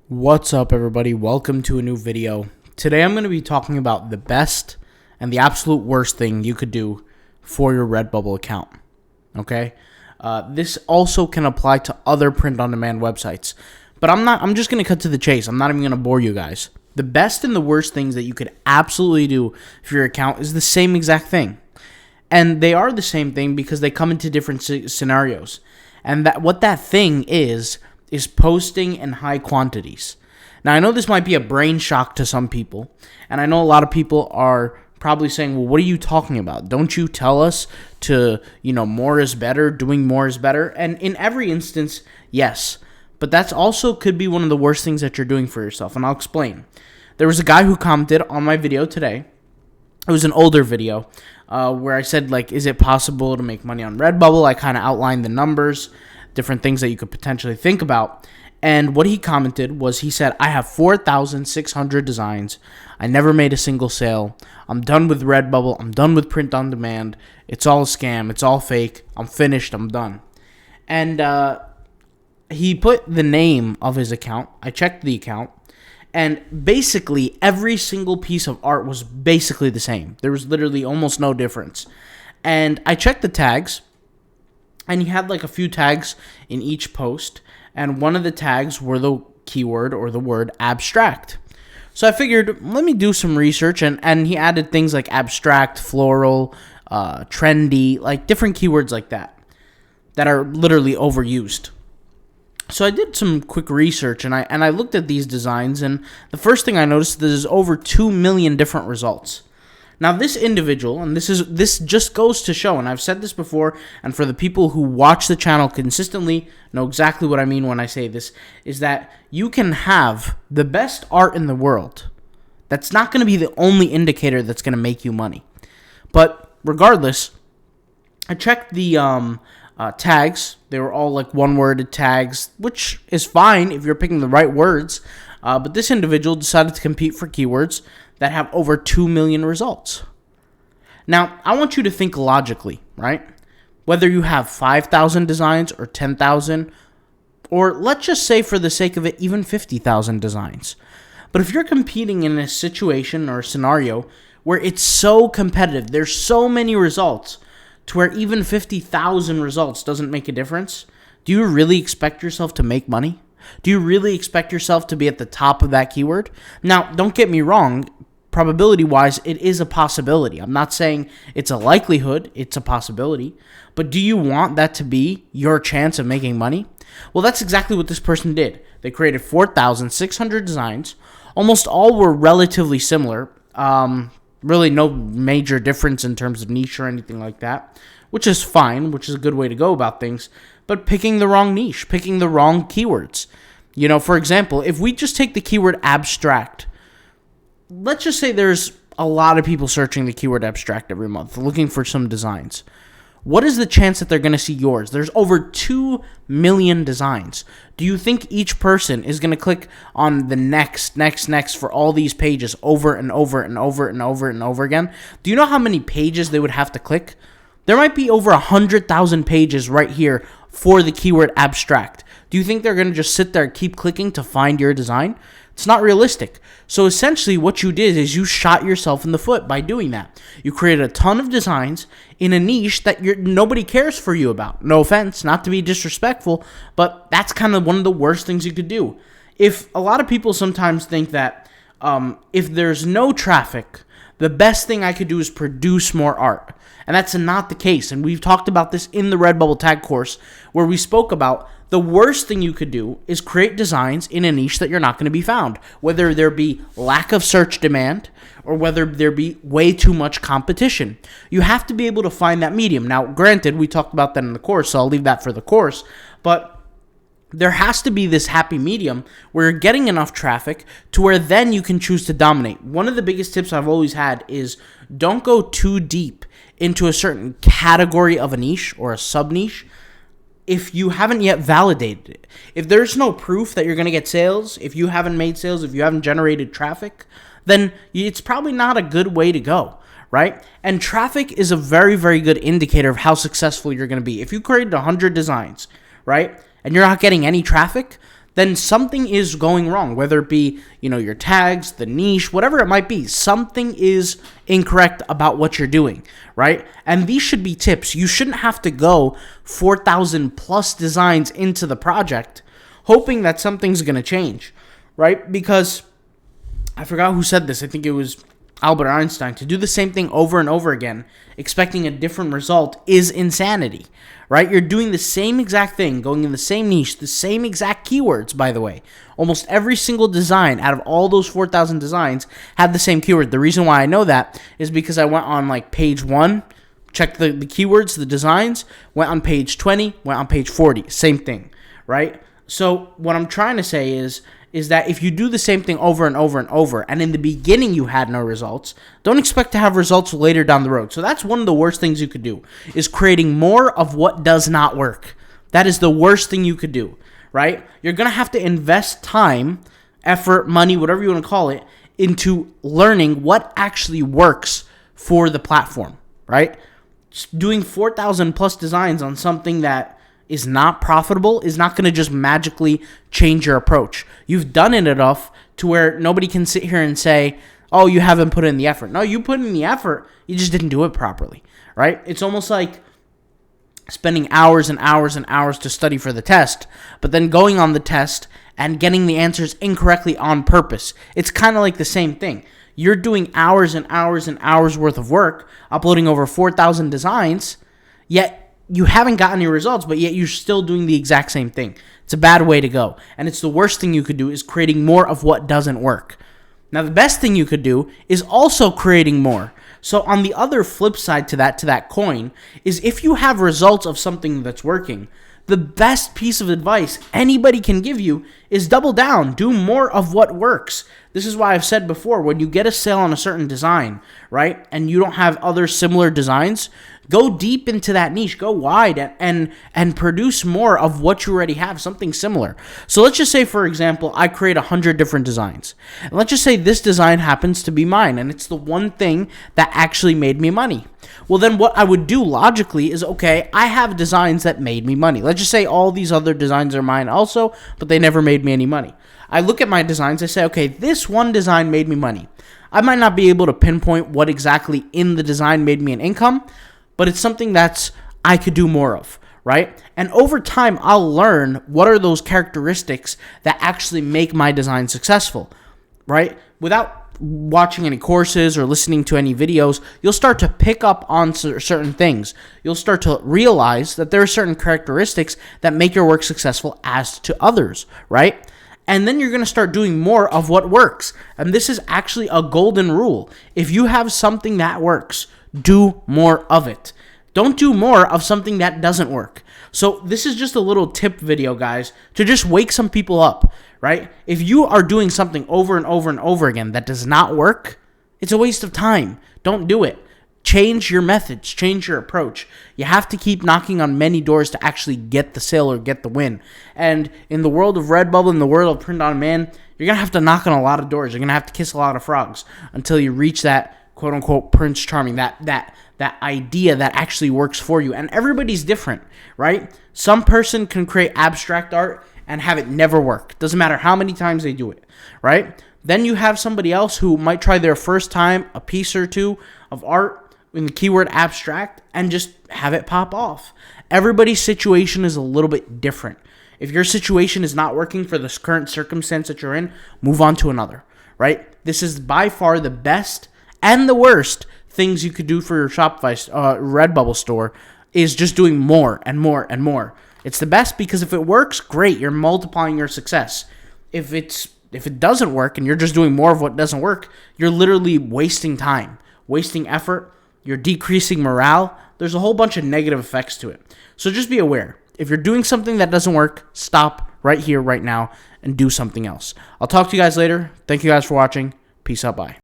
What's up, everybody? Welcome to a new video. Today I'm going to be talking about the best and the absolute worst thing you could do for your Redbubble account. Okay? This also can apply to other print-on-demand websites. But I'm just going to cut to the chase. I'm not even going to bore you guys. The best and the worst things that you could absolutely do for your account is the same exact thing. And they are the same thing because they come into different scenarios. And what that thing is posting in high quantities. Now, I know this might be a brain shock to some people, and I know a lot of people are probably saying, well, what are you talking about? Don't you tell us to, more is better, doing more is better? And in every instance, yes. But that's also could be one of the worst things that you're doing for yourself, and I'll explain. There was a guy who commented on my video today. It was an older video where I said, is it possible to make money on Redbubble? I kind of outlined the numbers, different things that you could potentially think about. And what he commented was, he said, I have 4,600 designs. I never made a single sale. I'm done with Redbubble. I'm done with print on demand. It's all a scam. It's all fake. I'm finished. I'm done. And he put the name of his account. I checked the account. And basically, every single piece of art was basically the same. There was literally almost no difference. And I checked the tags. And he had a few tags in each post, and one of the tags were the keyword or the word abstract. So I figured, let me do some research, and he added things like abstract, floral, trendy, different keywords like that are literally overused. So I did some quick research, and I looked at these designs, and the first thing I noticed is there's over 2 million different results. Now, this individual, and this just goes to show, and I've said this before, and for the people who watch the channel consistently know exactly what I mean when I say this, is that you can have the best art in the world. That's not going to be the only indicator that's going to make you money. But regardless, I checked the tags. They were all one-worded tags, which is fine if you're picking the right words. But this individual decided to compete for keywords that have over 2 million results. Now, I want you to think logically, right? Whether you have 5,000 designs or 10,000, or let's just say for the sake of it, even 50,000 designs. But if you're competing in a situation or a scenario where it's so competitive, there's so many results, to where even 50,000 results doesn't make a difference, do you really expect yourself to make money? Do you really expect yourself to be at the top of that keyword? Now, don't get me wrong. Probability-wise, it is a possibility. I'm not saying it's a likelihood. It's a possibility. But do you want that to be your chance of making money? Well, that's exactly what this person did. They created 4,600 designs. Almost all were relatively similar. Really no major difference in terms of niche or anything like that, which is fine, which is a good way to go about things. But picking the wrong niche, picking the wrong keywords. For example, if we just take the keyword abstract, let's just say there's a lot of people searching the keyword abstract every month, looking for some designs. What is the chance that they're going to see yours? There's over 2 million designs. Do you think each person is going to click on the next for all these pages over and over and over and over and over again? Do you know how many pages they would have to click? There might be over 100,000 pages right here for the keyword abstract. Do you think they're going to just sit there and keep clicking to find your design? It's not realistic. So essentially what you did is you shot yourself in the foot by doing that. You created a ton of designs in a niche that nobody cares for you about. No offense, not to be disrespectful, but that's kind of one of the worst things you could do. If a lot of people sometimes think that if there's no traffic, the best thing I could do is produce more art. And that's not the case. And we've talked about this in the Redbubble tag course where we spoke about the worst thing you could do is create designs in a niche that you're not going to be found, whether there be lack of search demand or whether there be way too much competition. You have to be able to find that medium. Now, granted, we talked about that in the course, so I'll leave that for the course, but there has to be this happy medium where you're getting enough traffic to where then you can choose to dominate. One of the biggest tips I've always had is don't go too deep into a certain category of a niche or a sub-niche if you haven't yet validated it. If there's no proof that you're going to get sales, if you haven't made sales, if you haven't generated traffic, then it's probably not a good way to go, right? And traffic is a very, very good indicator of how successful you're going to be. If you created 100 designs, right, and you're not getting any traffic, then something is going wrong, whether it be, your tags, the niche, whatever it might be. Something is incorrect about what you're doing, right? And these should be tips. You shouldn't have to go 4,000 plus designs into the project hoping that something's going to change, right? Because I forgot who said this. I think it was Albert Einstein. To do the same thing over and over again, expecting a different result, is insanity, right? You're doing the same exact thing, going in the same niche, the same exact keywords, by the way. Almost every single design out of all those 4,000 designs had the same keyword. The reason why I know that is because I went on page 1, checked the keywords, the designs, went on page 20, went on page 40, same thing, right? So what I'm trying to say is that if you do the same thing over and over and over, and in the beginning you had no results, don't expect to have results later down the road. So that's one of the worst things you could do, is creating more of what does not work. That is the worst thing you could do, right? You're going to have to invest time, effort, money, whatever you want to call it, into learning what actually works for the platform, right? Just doing 4,000 plus designs on something that is not profitable is not going to just magically change your approach. You've done it enough to where nobody can sit here and say, oh, you haven't put in the effort. No, you put in the effort, you just didn't do it properly, right? It's almost like spending hours and hours and hours to study for the test, but then going on the test and getting the answers incorrectly on purpose. It's kind of like the same thing. You're doing hours and hours and hours worth of work, uploading over 4,000 designs, yet you haven't gotten your results, but yet you're still doing the exact same thing. It's a bad way to go. And it's the worst thing you could do, is creating more of what doesn't work. Now, the best thing you could do is also creating more. So on the other flip side to that coin is, if you have results of something that's working, the best piece of advice anybody can give you is double down. Do more of what works. This is why I've said before, when you get a sale on a certain design, right, and you don't have other similar designs, go deep into that niche, go wide, and produce more of what you already have, something similar. So let's just say, for example, I create 100 different designs. And let's just say this design happens to be mine, and it's the one thing that actually made me money. Well, then what I would do logically is, okay, I have designs that made me money. Let's just say all these other designs are mine also, but they never made me any money. I look at my designs, I say, okay, this one design made me money. I might not be able to pinpoint what exactly in the design made me an income, but it's something that's I could do more of, right? And over time, I'll learn what are those characteristics that actually make my design successful, right? Without watching any courses or listening to any videos, you'll start to pick up on certain things. You'll start to realize that there are certain characteristics that make your work successful as to others, right? And then you're going to start doing more of what works. And this is actually a golden rule. If you have something that works, do more of it. Don't do more of something that doesn't work. So this is just a little tip video, guys, to just wake some people up, right? If you are doing something over and over and over again that does not work, it's a waste of time. Don't do it. Change your methods, change your approach. You have to keep knocking on many doors to actually get the sale or get the win. And in the world of Redbubble, in the world of print on demand, you're going to have to knock on a lot of doors. You're going to have to kiss a lot of frogs until you reach that quote unquote Prince Charming, that idea that actually works for you. And everybody's different, right? Some person can create abstract art and have it never work. Doesn't matter how many times they do it, right? Then you have somebody else who might try their first time a piece or two of art in the keyword abstract and just have it pop off. Everybody's situation is a little bit different. If your situation is not working for this current circumstance that you're in, move on to another, right? This is by far the best and the worst things you could do for your Shopify Redbubble store, is just doing more and more and more. It's the best because if it works, great, you're multiplying your success. If it doesn't work and you're just doing more of what doesn't work, you're literally wasting time, wasting effort, you're decreasing morale. There's a whole bunch of negative effects to it. So just be aware. If you're doing something that doesn't work, stop right here, right now, and do something else. I'll talk to you guys later. Thank you guys for watching. Peace out. Bye.